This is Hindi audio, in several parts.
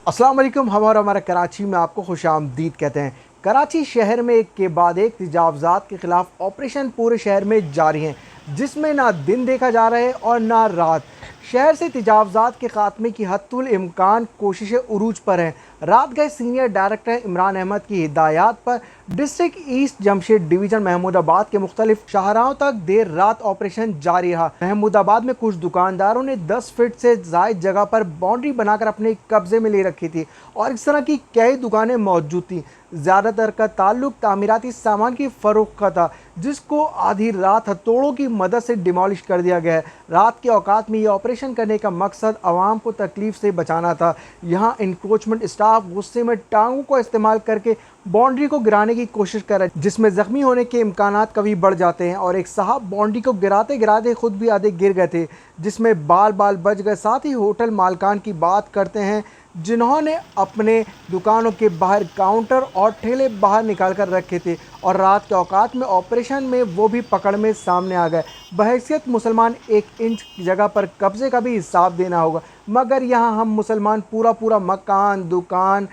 अस्सलाम वालेकुम। हम और हमारा कराची में आपको खुशामदीद कहते हैं। कराची शहर में एक के बाद एक तजावज़ात के ख़िलाफ़ ऑपरेशन पूरे शहर में जारी हैं, जिसमें ना दिन देखा जा रहा है और ना रात। शहर से तजावज़ात के ख़ात्मे की हद्दुल इम्कान कोशिशें उरूज पर हैं। रात गए सीनियर डायरेक्टर इमरान अहमद की हिदायत पर district east Jamshed division Mahmudabad के मुख्तलिफ शाहराहों तक देर रात ऑपरेशन जारी रहा। महमूदाबाद में कुछ दुकानदारों ने 10 फीट से ज़ायद जगह पर बाउंड्री बनाकर अपने कब्जे में ले रखी थी और इस तरह की कई दुकानें मौजूद थीं। ज़्यादातर का ताल्लुक तामीराती सामान की फ़रोख्त का था, जिसको आधी रात हथौड़ों की मदद से डिमोलिश कर दिया गया है। रात के औकात में ये ऑपरेशन करने का मकसद आवाम को तकलीफ से बचाना था। यहाँ इंक्रोचमेंट स्टाफ गुस्से में टांगों को इस्तेमाल करके बाउंड्री को गिराने की कोशिश कर रहे, जिसमें ज़ख्मी होने के इम्कानात कभी बढ़ जाते हैं। और एक साहब बाउंड्री को गिराते गिराते खुद भी आधे गिर गए थे, जिसमें बाल बाल बच गए। साथ ही होटल मालकान की बात करते हैं, जिन्होंने अपने दुकानों के बाहर काउंटर और ठेले बाहर निकाल कर रखे थे और रात के औकात में ऑपरेशन में वो भी पकड़ में सामने आ गए। बहैसियत मुसलमान 1 इंच जगह पर कब्ज़े का भी हिसाब देना होगा, मगर यहाँ हम मुसलमान पूरा मकान, दुकान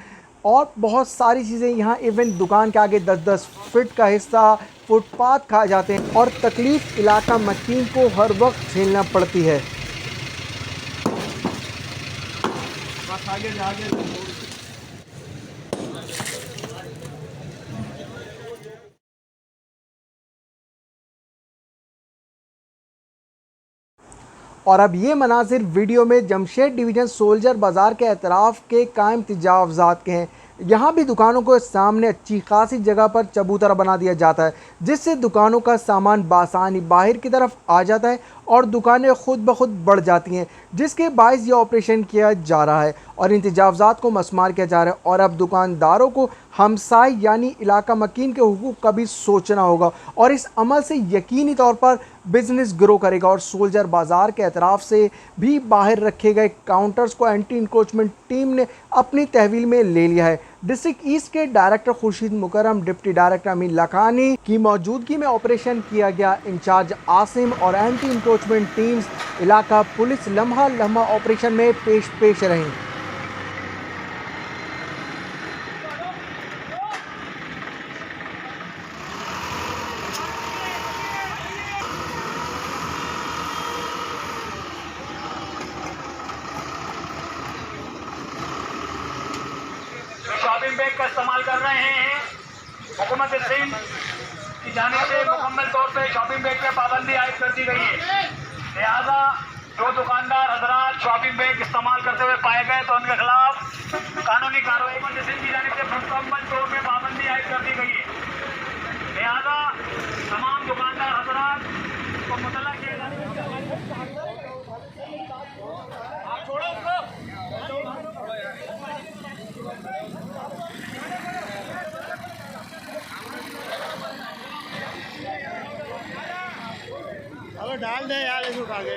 और बहुत सारी चीज़ें, यहाँ इवन दुकान के आगे 10-10 फीट का हिस्सा फुटपाथ खा जाते हैं और तकलीफ़ इलाका मकीन को हर वक्त झेलना पड़ती है। और अब ये मनाजिर वीडियो में जमशेद डिवीज़न सोल्जर बाज़ार के अतराफ़ के कायम तजावज़ात के हैं। यहाँ भी दुकानों को सामने अच्छी खासी जगह पर चबूतरा बना दिया जाता है, जिससे दुकानों का सामान बासानी बाहर की तरफ आ जाता है और दुकानें खुद ब खुद बढ़ जाती हैं, जिसके बायस ये ऑपरेशन किया जा रहा है और इन तजावज़ात को मस्मार किया जा रहा है। और अब दुकानदारों को हमसाय यानी इलाका मकीन के हुकूक का भी सोचना होगा और इस अमल से यकीनी तौर पर बिजनेस ग्रो करेगा। और सोल्जर बाज़ार के अतराफ़ से भी बाहर रखे गए काउंटर्स को एंटी इंक्रोचमेंट टीम ने अपनी तहवील में ले लिया है। डिस्ट्रिक्ट ईस्ट के डायरेक्टर खुर्शीद मुकर्रम, डिप्टी डायरेक्टर अमीन लखानी की मौजूदगी में ऑपरेशन किया गया। इंचार्ज आसिम और एंटी इंक्रोचमेंट टीम्स इलाका पुलिस लम्हा लम्हा ऑपरेशन में पेश रहीं। शॉपिंग बैग का इस्तेमाल कर रहे हैं। हुकूमत सिंध की जानिब से मुकम्मल तौर पे शॉपिंग बैग पर पाबंदी आयद कर दी गई है। लिहाजा जो दुकानदार हजरात शॉपिंग बैग इस्तेमाल करते हुए पाए गए तो उनके खिलाफ कानूनी कार्रवाई हुकूमत सिंध की जानिब से मुकम्मल तौर पर पाबंदी आयद कर दी गई है। लिहाजा तमाम दुकानदार हजरात को मुतल्ला किया जाए। अब डाल दे यार इसको आगे।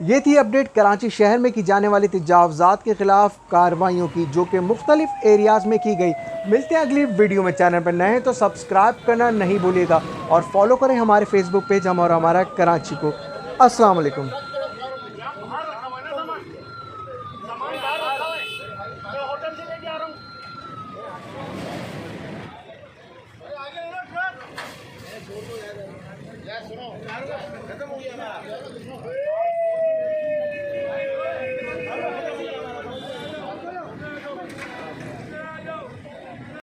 ये थी अपडेट कराची शहर में की जाने वाली तजावज़ात के ख़िलाफ़ कार्रवाइयों की, जो कि मुख्तलिफ एरियाज़ में की गई। मिलते हैं अगली वीडियो में। चैनल पर नए हैं तो सब्सक्राइब करना नहीं भूलिएगा और फॉलो करें हमारे फेसबुक पेज हम और हमारा कराची को। अस्सलाम वालेकुम।